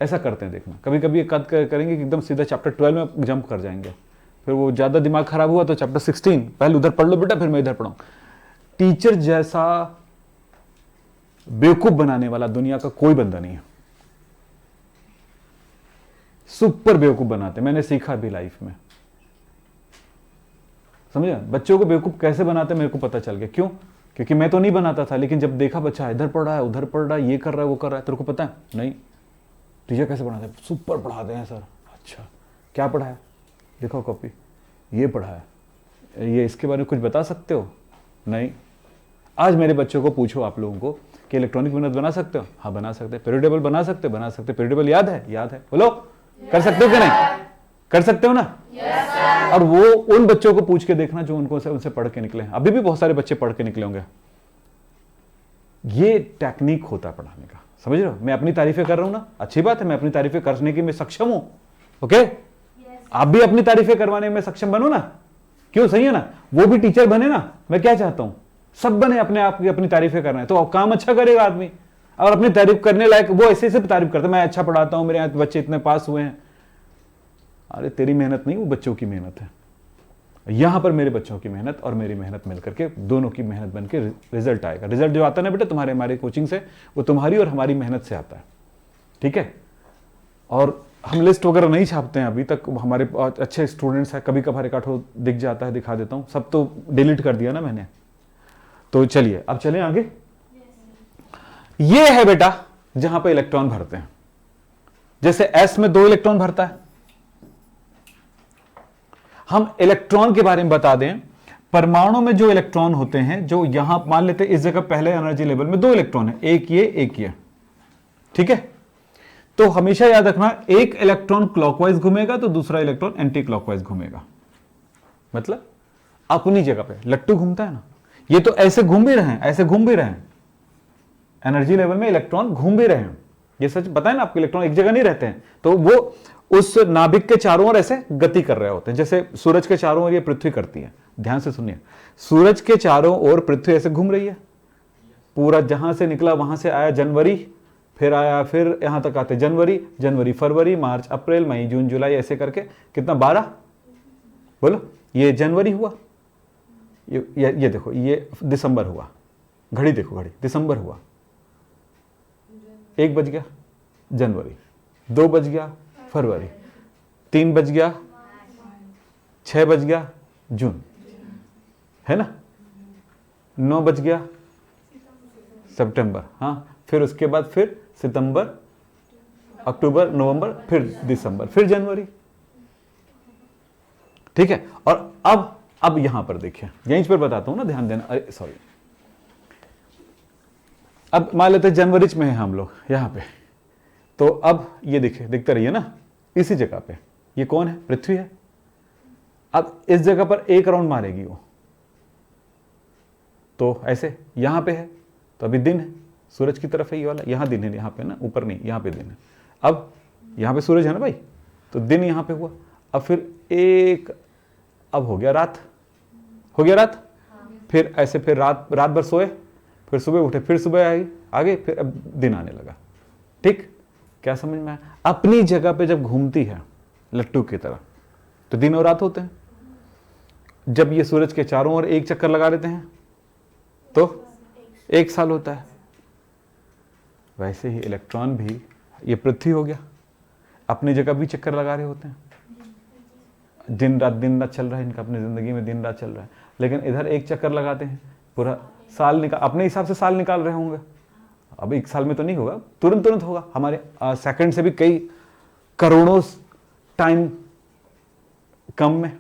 ऐसा करते हैं, देखना कभी कभी एक करेंगे कि एकदम सीधा चैप्टर 12 में जंप कर जाएंगे, फिर वो ज्यादा दिमाग खराब हुआ तो चैप्टर 16 पहले उधर पढ़ लो बेटा, फिर मैं इधर पढ़ाऊं। टीचर जैसा बेवकूफ बनाने वाला दुनिया का कोई बंदा नहीं है, सुपर बेवकूफ बनाते, मैंने सीखा भी लाइफ में, समझे। बच्चों को बेवकूफ कैसे बनाते मेरे को पता चल गया, क्यों, क्योंकि मैं तो नहीं बनाता था, लेकिन जब देखा बच्चा इधर पढ़ रहा है उधर पढ़ रहा है, ये कर रहा है वो कर रहा है, तेरे को पता है नहीं टीचर कैसे पढ़ाते हैं, सुपर पढ़ाते हैं सर। अच्छा क्या पढ़ा है, देखो कॉपी, ये पढ़ा है, ये इसके बारे में कुछ बता सकते हो, नहीं। आज मेरे बच्चों को पूछो आप लोगों को कि इलेक्ट्रॉनिक यूनिट बना सकते हो, हाँ बना सकते हैं। पीरियड टेबल बना सकते हो, बना सकते हैं। पीरियड टेबल याद है, याद है, बोलो कर सकते हो कि नहीं, कर सकते हो ना? और वो उन बच्चों को पूछ के देखना जो उनको से उनसे पढ़ के निकले हैं। अभी भी बहुत सारे बच्चे पढ़ के निकले होंगे। ये टेक्निक होता है पढ़ाने का, समझ रहे हो? मैं अपनी तारीफें कर रहा हूं ना, अच्छी बात है, मैं अपनी तारीफें करने की मैं सक्षम हूं। ओके, आप भी अपनी तारीफें करवाने में सक्षम बनो ना, क्यों? सही है ना? वो भी टीचर बने ना। मैं क्या चाहता हूं, सब बने अपने आप की अपनी तारीफें करना है, तो काम अच्छा करेगा आदमी। और अपनी तारीफ करने लायक वो ऐसे ऐसे तारीफ करता है, मैं अच्छा पढ़ाता हूं, मेरे यहाँ बच्चे इतने पास हुए हैं। अरे तेरी मेहनत नहीं, वो बच्चों की मेहनत है। यहां पर मेरे बच्चों की मेहनत और मेरी मेहनत मिलकर के दोनों की मेहनत बन के रिजल्ट आएगा। रिजल्ट जो आता है ना बेटा तुम्हारे हमारे कोचिंग से, वो तुम्हारी और हमारी मेहनत से आता है, ठीक है? और हम लिस्ट वगैरह नहीं छापते हैं अभी तक, हमारे अच्छे स्टूडेंट्स हैं, कभी कभार एक आठों दिख जाता है, दिखा देता हूं, सब तो डिलीट कर दिया ना मैंने। तो चलिए अब चलें आगे। ये है बेटा जहां पे इलेक्ट्रॉन भरते हैं। जैसे एस में 2 इलेक्ट्रॉन भरता है। हम इलेक्ट्रॉन के बारे में बता दें, परमाणु में जो इलेक्ट्रॉन होते हैं, जो यहां मान लेते हैं इस जगह पहले एनर्जी लेवल में 2 इलेक्ट्रॉन है, एक ये, ठीक है? तो हमेशा याद रखना, एक इलेक्ट्रॉन क्लॉकवाइज घूमेगा तो दूसरा इलेक्ट्रॉन एंटी क्लॉकवाइज घूमेगा। मतलब अपनी जगह पे लट्टू घूमता है ना, ये तो ऐसे घूम भी रहे हैं, ऐसे घूम भी रहे हैं, एनर्जी लेवल में इलेक्ट्रॉन घूम भी रहे हैं। ये सच पता है ना आपको, इलेक्ट्रॉन एक जगह नहीं रहते हैं, तो वो उस नाभिक के चारों ओर ऐसे गति कर रहे होते हैं, जैसे सूरज के चारों ओर ये पृथ्वी करती है। ध्यान से सुनिए, सूरज के चारों ओर पृथ्वी ऐसे घूम रही है, पूरा जहां से निकला वहां से आया जनवरी, फिर आया, फिर यहां तक आते जनवरी फरवरी मार्च अप्रैल मई जून जुलाई, ऐसे करके कितना 12, बोलो, ये जनवरी हुआ, ये देखो ये दिसंबर हुआ, घड़ी देखो घड़ी, दिसंबर हुआ, 1 बज गया जनवरी, 2 बज गया फरवरी, 3 बज गया, 6 बज गया जून, है ना, 9 बज गया सितंबर, हाँ, फिर उसके बाद फिर सितंबर, अक्टूबर, नवंबर, फिर दिसंबर, फिर जनवरी, ठीक है? और अब यहां पर देखिए, यहीं पर बताता हूं ना, ध्यान देना। अरे सॉरी, अब मान लेते हैं जनवरी में है हम लोग यहां पे, तो अब ये देखिए, दिखता रहिए ना, इसी जगह पे ये कौन है? पृथ्वी है। अब इस जगह पर एक राउंड मारेगी वो, तो ऐसे यहां पे है, तो अभी दिन है, सूरज की तरफ है ये वाला, यहां दिन है, यहां पे ना, ऊपर नहीं, यहां पे दिन है। अब यहां पे सूरज है ना भाई, तो दिन यहां पे हुआ। अब फिर अब हो गया रात, फिर ऐसे, फिर रात भर सोए, फिर सुबह उठे, फिर सुबह आई आगे, फिर अब दिन आने लगा, ठीक? क्या समझ में आया? अपनी जगह पे जब घूमती है लट्टू की तरह, तो दिन और रात होते हैं। जब ये सूरज के चारों ओर एक चक्कर लगा लेते हैं तो 1 साल होता है। वैसे ही इलेक्ट्रॉन भी, ये पृथ्वी हो गया, अपनी जगह भी चक्कर लगा रहे होते हैं, दिन रात चल रहा है इनका, अपनी जिंदगी में दिन रात चल रहा है, लेकिन इधर एक चक्कर लगाते हैं, पूरा साल निकाल, अपने हिसाब से साल निकाल रहे होंगे। अब 1 साल में तो नहीं होगा, तुरंत होगा, हमारे सेकंड से भी कई करोड़ों टाइम कम में,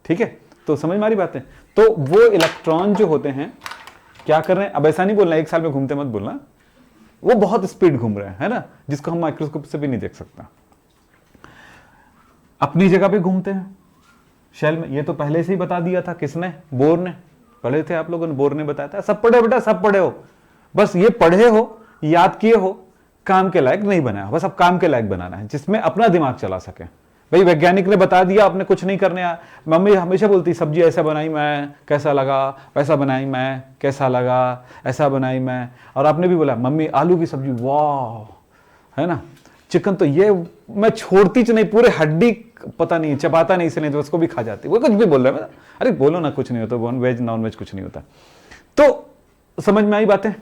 ठीक है? तो समझ में आ रही बातें? तो वो इलेक्ट्रॉन जो होते हैं क्या कर रहे हैं? अब ऐसा नहीं बोलना 1 साल में घूमते मत बोलना, वो बहुत स्पीड घूम रहे हैं, है ना, जिसको हम माइक्रोस्कोप से भी नहीं देख सकता। अपनी जगह पे घूमते हैं शेल में, ये तो पहले से ही बता दिया था, किसने? बोर ने। पढ़े थे आप लोगों ने, बोर ने बताया था। सब पढ़े बेटा, सब पढ़े हो, बस ये पढ़े हो, याद किए हो, काम के लायक नहीं बनाया, बस अब काम के लायक बनाना है, जिसमें अपना दिमाग चला सके। भाई वैज्ञानिक ने बता दिया, आपने कुछ नहीं करने आया। मम्मी हमेशा बोलती, सब्जी ऐसा बनाई मैं, कैसा लगा, वैसा बनाई मैं, कैसा लगा, ऐसा बनाई मैं। और आपने भी बोला, मम्मी आलू की सब्जी, वाह, है ना, चिकन तो ये मैं छोड़ती नहीं, पूरे हड्डी पता नहीं चबाता नहीं, इसलिए तो उसको भी खा जाती। वो कुछ भी बोल रहे हैं, अरे बोलो ना, कुछ नहीं होता, वेज नॉन वेज कुछ नहीं होता। तो समझ में आई बातें?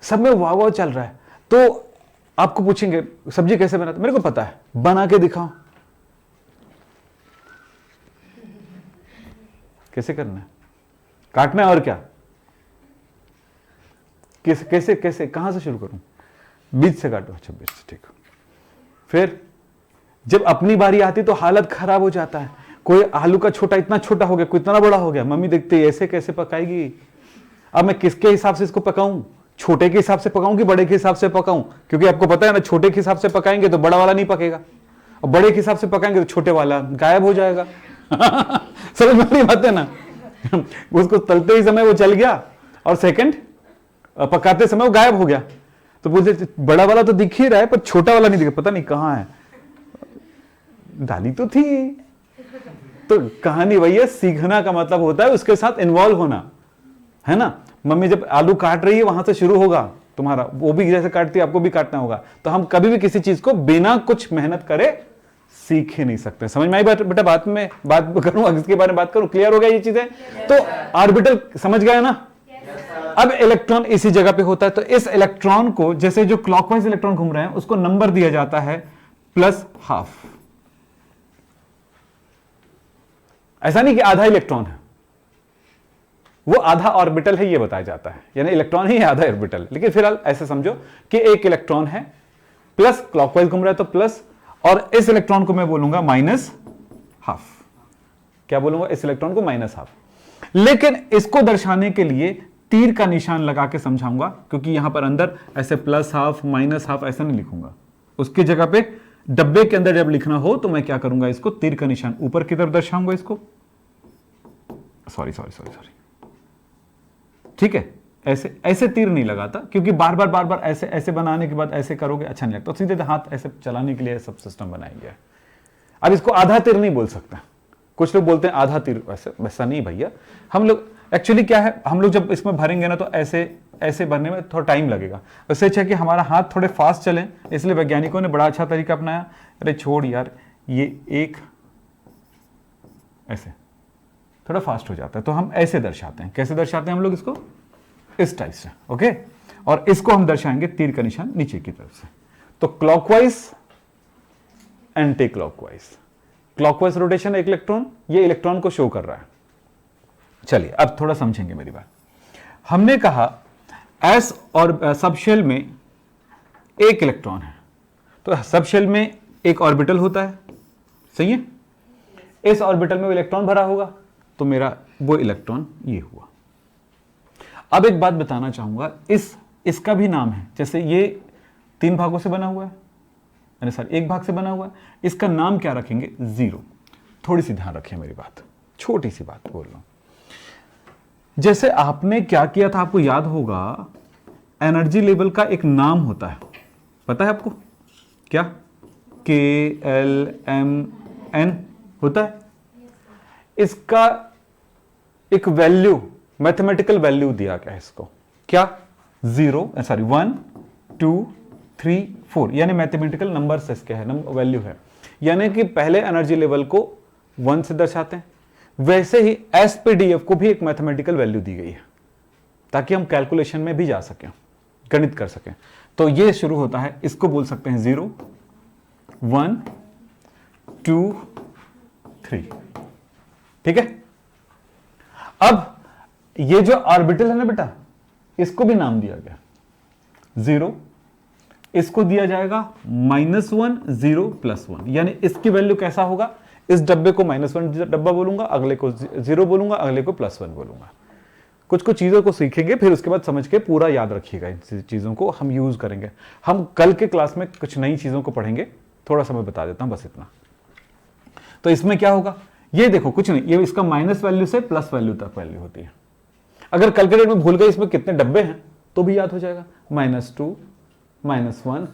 सब में वाह वाह चल रहा है। तो आपको पूछेंगे सब्जी कैसे बनाते, मेरे को पता है, बना के दिखाओ कैसे करना है, काटना है और क्या, कैसे कैसे कहां से शुरू करूं? बीज से काटो। अच्छा बीज से, ठीक। फिर जब अपनी बारी आती तो हालत खराब हो जाता है। कोई आलू का छोटा इतना छोटा हो गया, कोई इतना बड़ा हो गया, मम्मी देखती है ऐसे कैसे पकाएगी। अब मैं किसके हिसाब से इसको पकाऊं? छोटे के हिसाब से पकाऊं कि बड़े के हिसाब से पकाऊं? क्योंकि आपको पता है ना, छोटे के हिसाब से पकाएंगे तो बड़ा वाला नहीं पकेगा, और बड़े के हिसाब से पकाएंगे तो छोटे वाला गायब हो जाएगा। समझ में नहीं बात है ना। उसको तलते ही समय वो चल गया और सेकंड पकाते समय वो गायब हो गया। तो बोलते बड़ा वाला तो दिख ही रहा है पर छोटा वाला नहीं दिख, पता नहीं कहां है, डाली तो थी। तो कहानी वही है, सीखना का मतलब होता है उसके साथ इन्वॉल्व होना, है ना। मम्मी जब आलू काट रही है वहां से शुरू होगा तुम्हारा, वो भी जैसे काटती है आपको भी काटना होगा। तो हम कभी भी किसी चीज को बिना कुछ मेहनत करे सीख ही नहीं सकते। समझ में आई बात बेटा? बात में बात करूं, इसके बारे में बात करूं, क्लियर हो गया ये चीजें? तो ऑर्बिटल समझ गए ना। अब इलेक्ट्रॉन इसी जगह पे होता है, तो इस इलेक्ट्रॉन को जैसे जो क्लॉकवाइज इलेक्ट्रॉन घूम रहे हैं उसको नंबर दिया जाता है +½ ऐसा नहीं कि आधा इलेक्ट्रॉन है, वो आधा ऑर्बिटल है ये बताया जाता है, यानी इलेक्ट्रॉन ही है आधा ऑर्बिटल। लेकिन फिलहाल ऐसे समझो कि एक इलेक्ट्रॉन है प्लस क्लॉकवाइज घूम रहा है तो प्लस, और इस इलेक्ट्रॉन को मैं बोलूंगा -½ क्या बोलूंगा? इस इलेक्ट्रॉन को -½ लेकिन इसको दर्शाने के लिए तीर का निशान लगा के समझाऊंगा, क्योंकि यहां पर अंदर ऐसे +½ -½ ऐसा नहीं लिखूंगा। उसकी जगह पे डब्बे के अंदर जब लिखना हो तो मैं क्या करूंगा, इसको तीर का निशान ऊपर की तरफ दर्शाऊंगा इसको। सॉरी, ठीक है। ऐसे ऐसे तीर नहीं लगाता, क्योंकि बार बार ऐसे ऐसे बनाने के बाद ऐसे करोगे अच्छा नहीं लगता। तो सीधे हाथ ऐसे चलाने के लिए सब सिस्टम बनाया गया है। अब इसको आधा तीर नहीं बोल सकता। कुछ लोग बोलते हैं आधा तीर, वैसा नहीं भैया। हम लोग एक्चुअली क्या है, हम लोग जब इसमें भरेंगे ना तो ऐसे ऐसे भरने में थोड़ा टाइम लगेगा। उससे अच्छा है कि हमारा हाथ थोड़े फास्ट चलें, इसलिए वैज्ञानिकों ने बड़ा अच्छा तरीका अपनाया। अरे छोड़ यार, ये एक ऐसे थोड़ा फास्ट हो जाता है, तो हम ऐसे दर्शाते हैं। कैसे दर्शाते हैं हम लोग इसको? इस टाइप से, ओके। और इसको हम दर्शाएंगे तीर का निशान नीचे की तरफ से। तो clockwise, anti clockwise. Clockwise rotation एक इलेक्ट्रॉन, ये इलेक्ट्रॉन को शो कर रहा है। चलिए अब थोड़ा समझेंगे मेरी बात। हमने कहा एस और सबशेल में एक इलेक्ट्रॉन है, तो सबशेल में एक ऑर्बिटल होता है, सही है। इस ऑर्बिटल में वो इलेक्ट्रॉन भरा होगा, तो मेरा वो इलेक्ट्रॉन ये हुआ। अब एक बात बताना चाहूंगा, इसका भी नाम है। जैसे ये 3 भागों से बना हुआ है, यानी सॉरी 1 भाग से बना हुआ है, इसका नाम क्या रखेंगे? 0। थोड़ी सी ध्यान रखिए मेरी बात, छोटी सी बात बोल रहा हूं। जैसे आपने क्या किया था, आपको याद होगा, एनर्जी लेवल का एक नाम होता है, पता है आपको क्या? KLMN होता है। इसका एक वैल्यू, मैथमेटिकल वैल्यू दिया गया है इसको, क्या? 1 2 3 4, यानी मैथमेटिकल नंबर्स इसके है, वैल्यू है। यानी कि पहले एनर्जी लेवल को 1 से दर्शाते हैं, वैसे ही SPDF को भी एक मैथमेटिकल वैल्यू दी गई है, ताकि हम कैलकुलेशन में भी जा सकें, गणित कर सकें। तो ये शुरू होता है, इसको बोल सकते हैं 0 1 2 3, ठीक है। अब ये जो ऑर्बिटल है ना बेटा, इसको भी नाम दिया गया 0, इसको दिया जाएगा -1 0 +1, यानी इसकी वैल्यू कैसा होगा? इस डब्बे को -1 डब्बा बोलूंगा, अगले को 0 बोलूंगा, अगले को +1 बोलूंगा। कुछ कुछ चीजों को सीखेंगे, फिर उसके बाद समझ के पूरा याद रखिएगा। इन चीजों को हम यूज करेंगे। हम कल के क्लास में कुछ नई चीजों को पढ़ेंगे, थोड़ा सा मैं बता देता हूं, बस इतना। तो इसमें क्या होगा, ये देखो कुछ नहीं, ये इसका माइनस वैल्यू से प्लस वैल्यू तक वैल्यू होती है। अगर कैलकुलेटर में भूल गए इसमें कितने डब्बे हैं तो भी याद हो जाएगा, -2 -1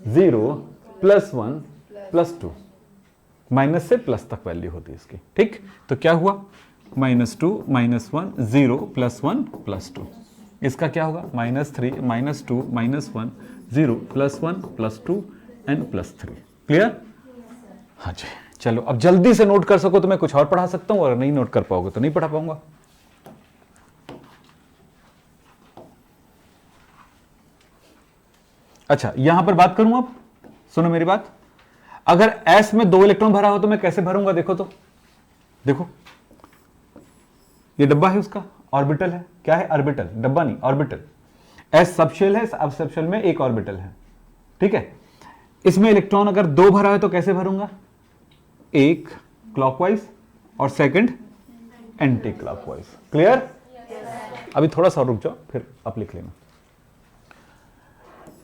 0 +1 +2, माइनस से प्लस तक वैल्यू होती है इसकी, ठीक। तो क्या हुआ? -2 -1 0 +1 +2। इसका क्या होगा? -3 -2 -1 0 +1 +2 एंड +3। क्लियर? हाँ जी। चलो अब जल्दी से नोट कर सको तो मैं कुछ और पढ़ा सकता हूं, और नहीं नोट कर पाओगे तो नहीं पढ़ा पाऊंगा। अच्छा, यहां पर बात करूं, अब सुनो मेरी बात। अगर S में 2 इलेक्ट्रॉन भरा हो तो मैं कैसे भरूंगा? देखो तो, देखो ये डब्बा है, उसका ऑर्बिटल है। क्या है? ऑर्बिटल, डब्बा नहीं, ऑर्बिटल। S सबशेल है, अब सबशेल में एक ऑर्बिटल है, ठीक है। इसमें इलेक्ट्रॉन अगर 2 भरा है तो कैसे भरूंगा? एक क्लॉकवाइज और सेकंड एंटी क्लॉकवाइज। क्लियर? अभी थोड़ा सा रुक जाओ, फिर आप लिख लेना।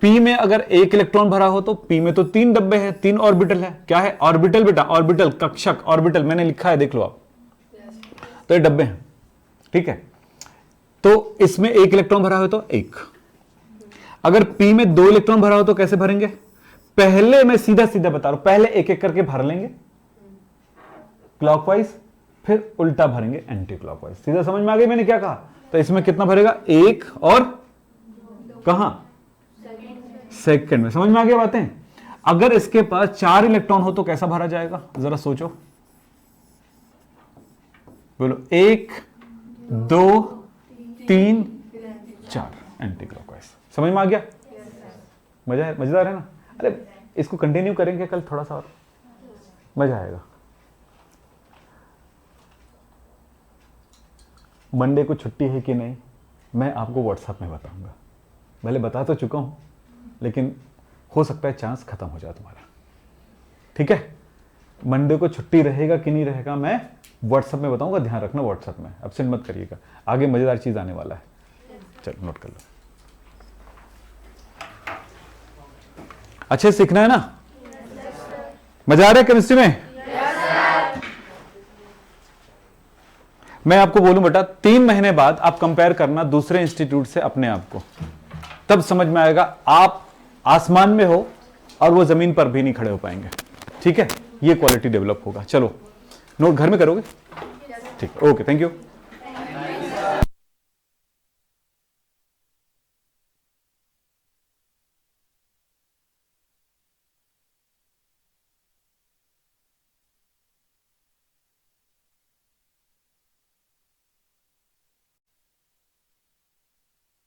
पी में अगर एक इलेक्ट्रॉन भरा हो तो पी में तो 3 डब्बे हैं, 3 ऑर्बिटल है। क्या है? ऑर्बिटल बेटा, ऑर्बिटल, कक्षक, ऑर्बिटल मैंने लिखा है, देख लो आप। तो ये डब्बे हैं, ठीक है। तो इसमें एक इलेक्ट्रॉन भरा हो तो 1। अगर पी में 2 इलेक्ट्रॉन भरा हो तो कैसे भरेंगे? पहले मैं सीधा सीधा बता रहा हूं, पहले एक एक करके भर लेंगे क्लॉकवाइज, फिर उल्टा भरेंगे एंटी क्लॉकवाइज। सीधा समझ में आ गई मैंने क्या कहा? तो इसमें कितना भरेगा? 1 और कहां? सेकंड में। समझ में आ गया बातें? अगर इसके पास 4 इलेक्ट्रॉन हो तो कैसा भरा जाएगा? जरा सोचो, बोलो। 1 2 3 4 एंटी क्लॉकवाइज। समझ में आ गया? मजा है, मजेदार है ना? अरे इसको कंटिन्यू करेंगे कल थोड़ा सा और मजा आएगा। मंडे को छुट्टी है कि नहीं मैं आपको व्हाट्सएप में बताऊंगा। भले बता तो चुका हूं, लेकिन हो सकता है चांस खत्म हो जाए तुम्हारा, ठीक है? मंडे को छुट्टी रहेगा कि नहीं रहेगा मैं व्हाट्सएप में बताऊंगा, ध्यान रखना व्हाट्सएप में, एब्सेंट मत करिएगा। आगे मजेदार चीज आने वाला है, चलो नोट कर लो। अच्छे सीखना है ना? मजा आ रहा है केमिस्ट्री में? मैं आपको बोलूं बेटा, 3 महीने बाद आप कंपेयर करना दूसरे इंस्टीट्यूट से अपने आप को, तब समझ में आएगा आप आसमान में हो और वो जमीन पर भी नहीं खड़े हो पाएंगे, ठीक है? ये क्वालिटी डेवलप होगा। चलो नोट घर में करोगे? ठीक, ओके, थैंक यू।